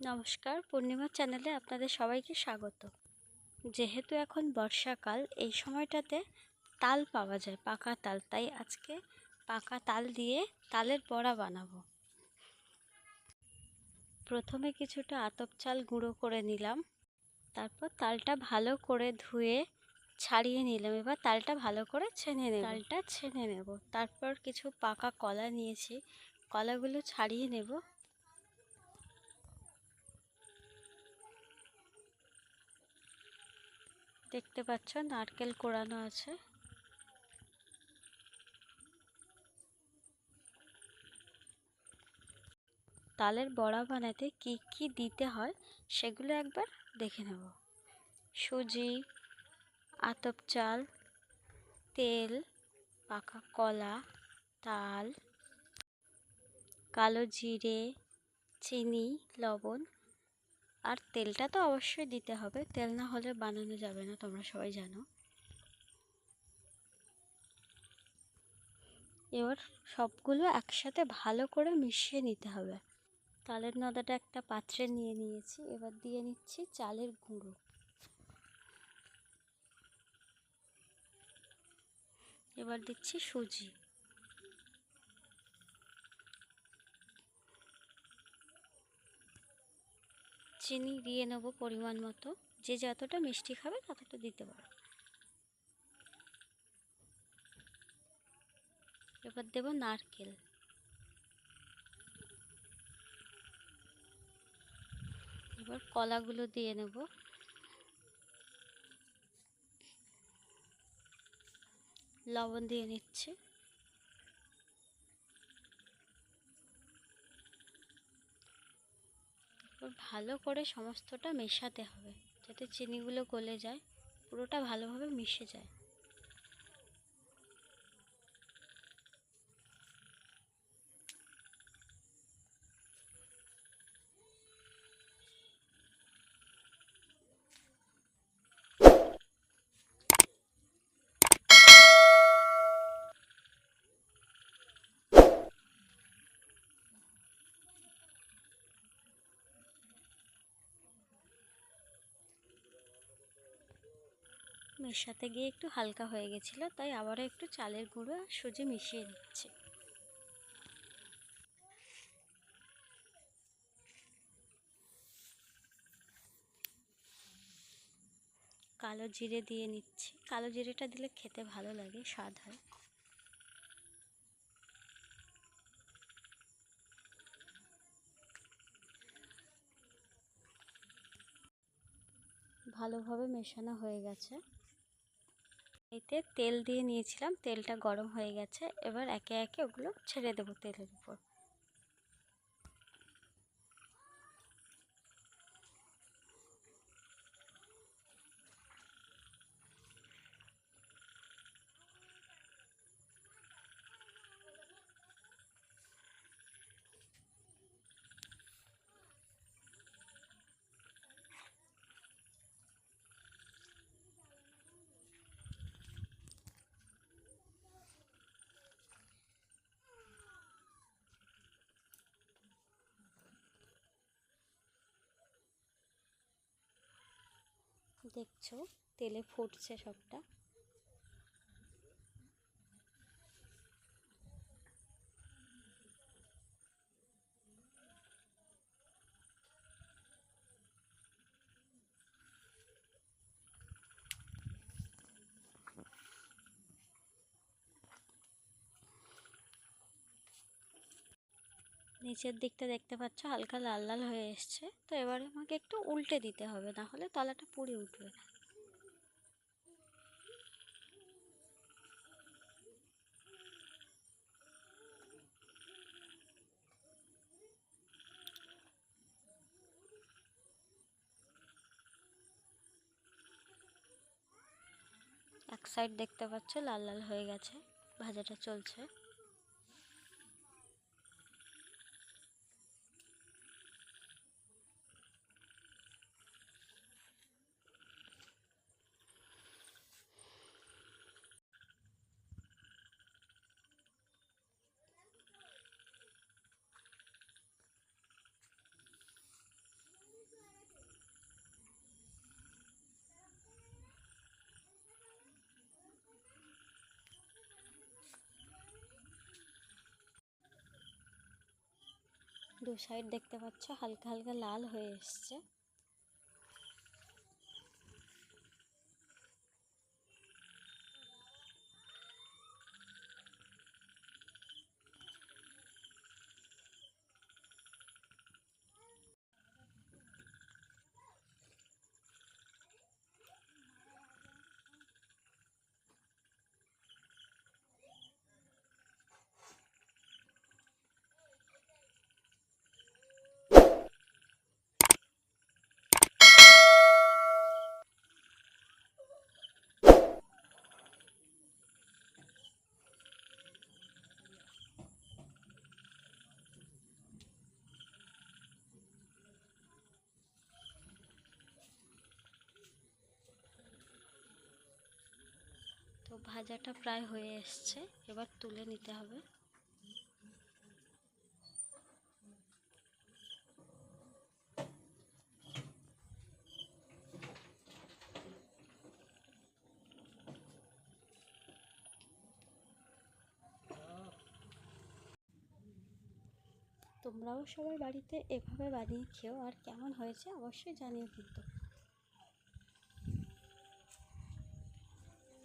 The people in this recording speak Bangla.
নমস্কার, পূর্ণিমা চ্যানেলে আপনাদের সবাইকে স্বাগত। যেহেতু এখন বর্ষাকাল, এই সময়টাতে তাল পাওয়া যায়, পাকা তাল, তাই আজকে পাকা তাল দিয়ে তালের বড়া বানাবো। প্রথমে কিছুটা আতপ চাল গুঁড়ো করে নিলাম, তারপর তালটা ভালো করে ধুয়ে ছাড়িয়ে নিলাম। এবার তালটা ভালো করে ছেনে নেব। তারপর কিছু পাকা কলা নিয়েছি, কলাগুলো ছাড়িয়ে নেব। দেখতে পাচ্ছ নারকেল কোড়ানো আছে। তালের বড়া বানাতে কি কি দিতে হয় সেগুলো একবার দেখে নেব। সুজি, আতপ চাল, তেল, পাকা কলা, তাল, কালো জিরে, চিনি, লবণ। আর তেলটা তো অবশ্যই দিতে হবে, তেল না হলে বানানো যাবে না, তোমরা সবাই জানো। এবার সবগুলো একসাথে ভালো করে মিশিয়ে নিতে হবে। তালের নদাটা একটা পাত্রে নিয়ে নিয়েছি, এবার দিয়ে নিচ্ছি চালের গুঁড়ো। এবার দিচ্ছি সুজি, চিনি দিয়ে নেব পরিমাণ মতো, যে যতটা মিষ্টি খাবে ততটা দিতে পারো। এবার দেব নারকেল, এবার কলাগুলো দিয়ে নেব। লবণ দিয়ে নিচ্ছি। ভালো করে সমস্তটা মেশাতে হবে, যাতে চিনিগুলো গলে যায়, পুরোটা ভালোভাবে মিশে যায়। মেশাতে গিয়ে একটু হালকা হয়ে গেছিলো, তাই আবারও একটু চালের গুঁড়ো আর সুজি মিশিয়ে দিচ্ছি। কালো জিরে দিয়ে নিচ্ছি, কালো জিরেটা দিলে খেতে ভালো লাগে, স্বাদ হয়। ভালোভাবে মেশানো হয়ে গেছে। এতে তেল দিয়ে নিয়েছিলাম, তেলটা গরম হয়ে গেছে। এবার একে একে ওগুলো ছেড়ে দেবো তেলের উপর। দেখছো তেলে ফুটছে সবটা। নিচের দিকটা দেখতে পাচ্ছ হালকা লাল লাল হয়ে এসছে, তো এবারে আমাকে একটু উল্টে দিতে হবে, না হলে তলাটা পুড়ে উঠবে। এক সাইড দেখতে পাচ্ছ লাল লাল হয়ে গেছে, ভাজাটা চলছে। দু সাইড দেখতে পাচ্ছ হালকা হালকা লাল হয়ে এসছে। তো ভাজাটা প্রায় হয়ে এসছে, এবার তুলে নিতে হবে। তোমরাও সবাই বাড়িতে এভাবে বানিয়ে খেও, আর কেমন হয়েছে অবশ্যই জানিও কিন্তু।